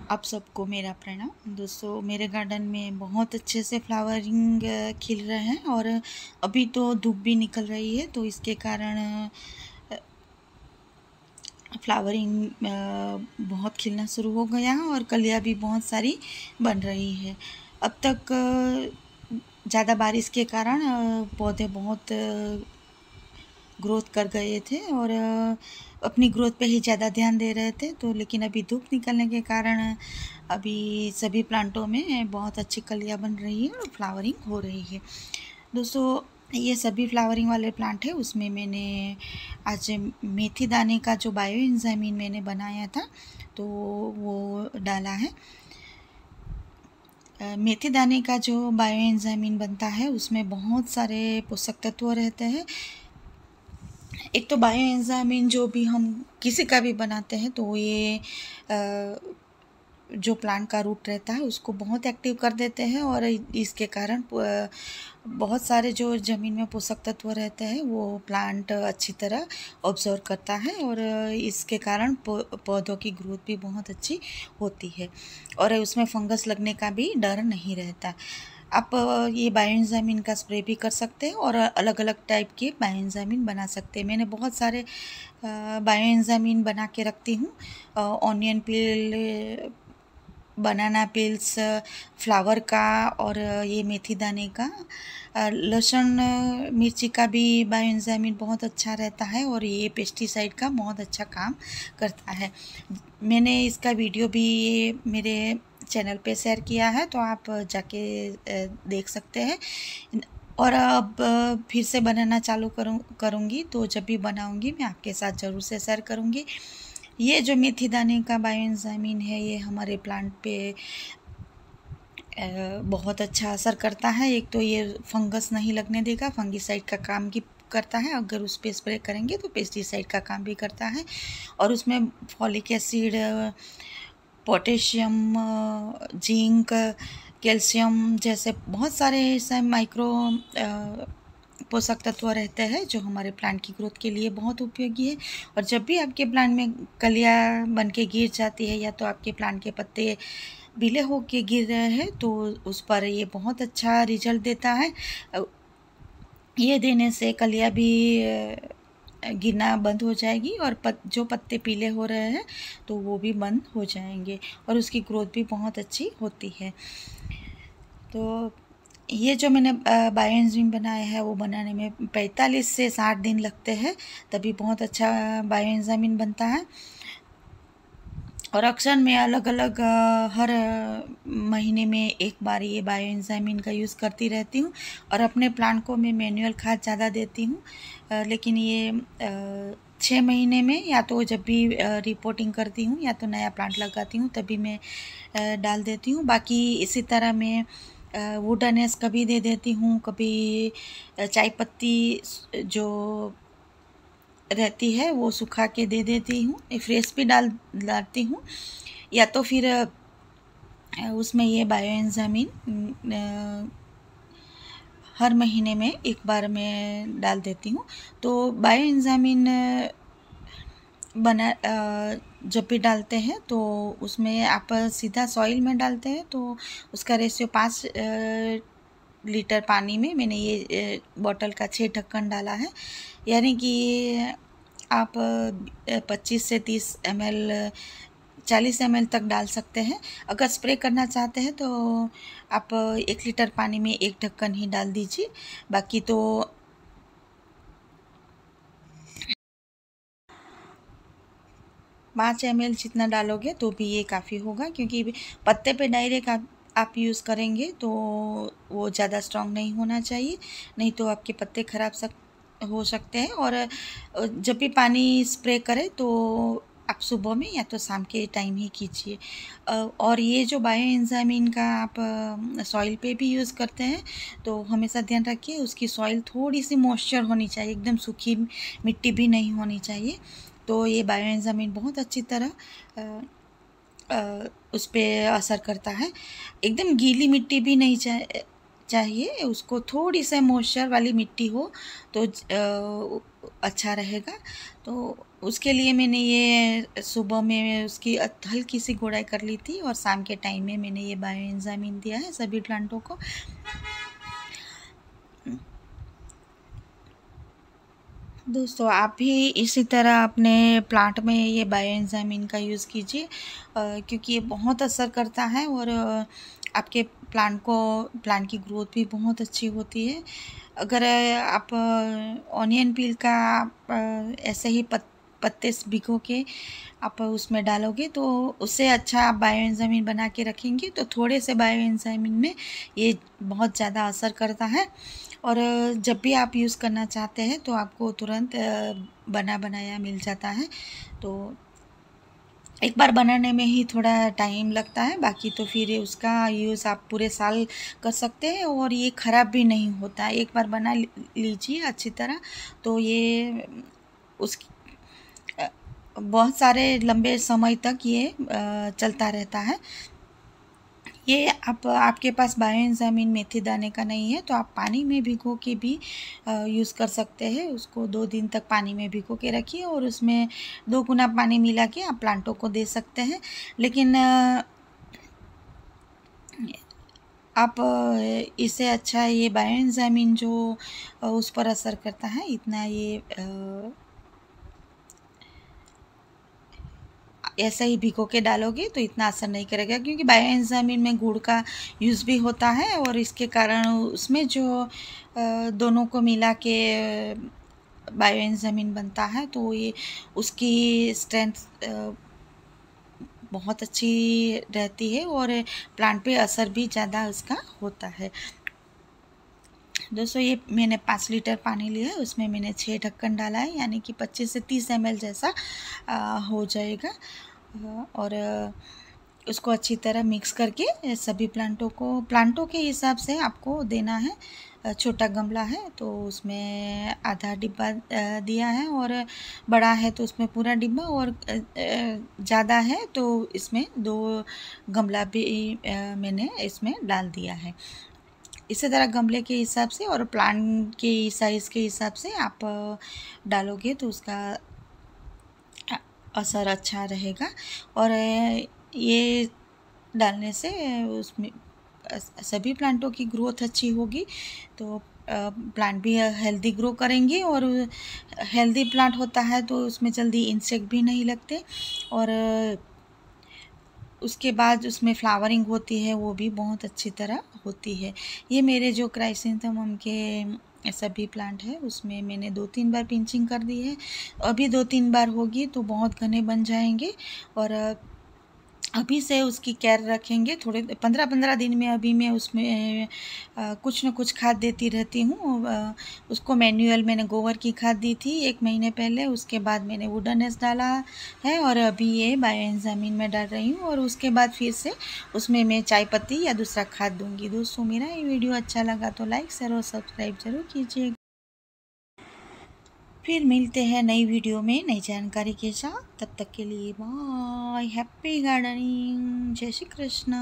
आप सबको मेरा प्रणाम। दोस्तों, मेरे गार्डन में बहुत अच्छे से फ्लावरिंग खिल रहे हैं और अभी तो धूप भी निकल रही है, तो इसके कारण फ्लावरिंग बहुत खिलना शुरू हो गया है और कलियाँ भी बहुत सारी बन रही है। अब तक ज़्यादा बारिश के कारण पौधे बहुत ग्रोथ कर गए थे और अपनी ग्रोथ पे ही ज़्यादा ध्यान दे रहे थे, तो लेकिन अभी धूप निकलने के कारण अभी सभी प्लांटों में बहुत अच्छी कलियाँ बन रही है और फ्लावरिंग हो रही है। दोस्तों, ये सभी फ्लावरिंग वाले प्लांट है, उसमें मैंने आज मेथी दाने का जो बायो एंजाइमिन मैंने बनाया था तो वो डाला है। मेथी दाने का जो बायो एंजाइमिन बनता है उसमें बहुत सारे पोषक तत्व रहते हैं। एक तो बायो एंजाइमिन जो भी हम किसी का भी बनाते हैं तो ये जो प्लांट का रूट रहता है उसको बहुत एक्टिव कर देते हैं और इसके कारण बहुत सारे जो ज़मीन में पोषक तत्व रहते हैं वो प्लांट अच्छी तरह ऑब्जर्व करता है और इसके कारण पौधों की ग्रोथ भी बहुत अच्छी होती है और उसमें फंगस लगने का भी डर नहीं रहता। आप ये बायोएंजाइमिन का स्प्रे भी कर सकते हैं और अलग अलग टाइप के बायोएंजाइमिन बना सकते हैं। मैंने बहुत सारे बायोएंजाइमिन बना के रखती हूँ। ऑनियन पील, बनाना पील्स, फ्लावर का और ये मेथी दाने का, लहसुन मिर्ची का भी बायोएंजाइमिन बहुत अच्छा रहता है और ये पेस्टिसाइड का बहुत अच्छा काम करता है। मैंने इसका वीडियो भी मेरे चैनल पे शेयर किया है, तो आप जाके देख सकते हैं। और अब फिर से बनाना चालू करूँगी, तो जब भी बनाऊँगी मैं आपके साथ ज़रूर से शेयर करूँगी। ये जो मेथी दाने का बायोएंजाइमिन है ये हमारे प्लांट पे बहुत अच्छा असर करता है। एक तो ये फंगस नहीं लगने देगा, फंगीसाइड का काम की करता है, अगर उस पर स्प्रे करेंगे तो पेस्टिसाइड का काम भी करता है और उसमें folic acid, potassium, zinc, calcium जैसे बहुत सारे ऐसे माइक्रो पोषक तत्व रहते हैं जो हमारे प्लांट की ग्रोथ के लिए बहुत उपयोगी है। और जब भी आपके प्लांट में कलियाँ बन के गिर जाती है या तो आपके प्लांट के पत्ते पीले होके गिर रहे हैं तो उस पर ये बहुत अच्छा रिजल्ट देता है। ये देने से कलियाँ भी गिरना बंद हो जाएगी और जो पत्ते पीले हो रहे हैं तो वो भी बंद हो जाएंगे और उसकी ग्रोथ भी बहुत अच्छी होती है। तो ये जो मैंने बायोएंजाइम बनाया है वो बनाने में 45 से 60 दिन लगते हैं, तभी बहुत अच्छा बायोएंजाइम बनता है। और अक्सर मैं अलग अलग हर महीने में एक बार ये बायोएंजाइमिन का यूज़ करती रहती हूँ और अपने प्लांट को मैं मैनुअल खाद ज़्यादा देती हूँ, लेकिन ये 6 महीने में या तो जब भी रिपोर्टिंग करती हूँ या तो नया प्लांट लगाती हूँ तभी मैं डाल देती हूँ। बाकी इसी तरह मैं वुडनेस कभी दे देती हूँ, कभी चाय पत्ती जो रहती है वो सुखा के दे देती हूँ, फ्रेश भी डालती हूँ या तो फिर उसमें ये बायोएंजाइमिन हर महीने में एक बार मैं डाल देती हूँ। तो बायोएंजाइमिन जब भी डालते हैं तो उसमें आप सीधा सॉइल में डालते हैं तो उसका रेशियो 5 लीटर पानी में मैंने ये बॉटल का 6 ढक्कन डाला है, यानी कि आप 25 से 30 ml 40 ml तक डाल सकते हैं। अगर स्प्रे करना चाहते हैं तो आप 1 लीटर पानी में 1 ढक्कन ही डाल दीजिए, बाकी तो 5 ml जितना डालोगे तो भी ये काफ़ी होगा, क्योंकि पत्ते पे डायरेक्ट आप यूज़ करेंगे तो वो ज़्यादा स्ट्रॉन्ग नहीं होना चाहिए, नहीं तो आपके पत्ते ख़राब हो सकते हैं। और जब भी पानी स्प्रे करें तो आप सुबह में या तो शाम के टाइम ही कीजिए। और ये जो बायोएंजाइमिन का आप सॉइल पे भी यूज़ करते हैं तो हमेशा ध्यान रखिए उसकी सॉइल थोड़ी सी मॉइस्चर होनी चाहिए, एकदम सूखी मिट्टी भी नहीं होनी चाहिए। तो ये बायोएंजाइमिन बहुत अच्छी तरह उस पर असर करता है। एकदम गीली मिट्टी भी नहीं चाहिए, उसको थोड़ी सी मॉइस्चर वाली मिट्टी हो तो अच्छा रहेगा। तो उसके लिए मैंने ये सुबह में उसकी हल्की सी गुड़ाई कर ली थी और शाम के टाइम में मैंने ये बायो एंजाइम दिया है सभी प्लांटों को। दोस्तों आप भी इसी तरह अपने प्लांट में ये बायो एंजाइम का यूज़ कीजिए, क्योंकि ये बहुत असर करता है और आपके प्लांट की ग्रोथ भी बहुत अच्छी होती है। अगर आप ऑनियन पील का ऐसे ही पत्ते भिगो के आप उसमें डालोगे तो उससे अच्छा आप बायो एंजाइम बना के रखेंगे तो थोड़े से बायो एंजाइम में ये बहुत ज़्यादा असर करता है। और जब भी आप यूज़ करना चाहते हैं तो आपको तुरंत बना बनाया मिल जाता है। तो एक बार बनाने में ही थोड़ा टाइम लगता है, बाकी तो फिर उसका यूज़ आप पूरे साल कर सकते हैं और ये ख़राब भी नहीं होता। एक बार बना लीजिए अच्छी तरह तो ये उस बहुत सारे लंबे समय तक ये चलता रहता है। ये आपके पास बायो एंजाइम मेथी दाने का नहीं है तो आप पानी में भिगो के भी यूज़ कर सकते हैं। उसको 2 दिन तक पानी में भिगो के रखिए और उसमें 2 गुना पानी मिला के आप प्लांटों को दे सकते हैं। लेकिन आप इससे अच्छा ये बायो एंजाइम जो उस पर असर करता है, इतना ये ऐसे ही भिगो के डालोगे तो इतना असर नहीं करेगा, क्योंकि बायो एंजाइम में गुड़ का यूज़ भी होता है और इसके कारण उसमें जो दोनों को मिला के बायो एंजाइम बनता है तो ये उसकी स्ट्रेंथ बहुत अच्छी रहती है और प्लांट पे असर भी ज़्यादा उसका होता है। दोस्तों ये मैंने 5 लीटर पानी लिया है, उसमें मैंने 6 ढक्कन डाला है, यानी कि 25 से 30 ml जैसा हो जाएगा। और उसको अच्छी तरह मिक्स करके सभी प्लांटों के हिसाब से आपको देना है। छोटा गमला है तो उसमें आधा डिब्बा दिया है और बड़ा है तो उसमें पूरा डिब्बा और ज़्यादा है तो इसमें 2 गमला भी मैंने इसमें डाल दिया है। इसी तरह गमले के हिसाब से और प्लांट के साइज़ के हिसाब से आप डालोगे तो उसका असर अच्छा रहेगा। और ये डालने से उसमें सभी प्लांटों की ग्रोथ अच्छी होगी तो प्लांट भी हेल्दी ग्रो करेंगे। और हेल्दी प्लांट होता है तो उसमें जल्दी इंसेक्ट भी नहीं लगते और उसके बाद उसमें फ्लावरिंग होती है वो भी बहुत अच्छी तरह होती है। ये मेरे जो क्राइसेंथेमम के सभी प्लांट है उसमें मैंने 2-3 बार पिंचिंग कर दी है, अभी 2-3 बार होगी तो बहुत घने बन जाएंगे। और अभी से उसकी केयर रखेंगे, थोड़े 15-15 दिन में अभी मैं उसमें कुछ न कुछ खाद देती रहती हूँ। उसको मैन्युअल मैंने गोबर की खाद दी थी 1 महीने पहले, उसके बाद मैंने वुडन एस डाला है और अभी ये बायो एंजाइम में डाल रही हूँ और उसके बाद फिर से उसमें मैं चाय पत्ती या दूसरा खाद दूँगी। दोस्तों मेरा ये वीडियो अच्छा लगा तो लाइक शेयर और सब्सक्राइब ज़रूर कीजिएगा। फिर मिलते हैं नई वीडियो में नई जानकारी के साथ, तब तक के लिए बाय, हैप्पी गार्डनिंग, जय श्री कृष्ण।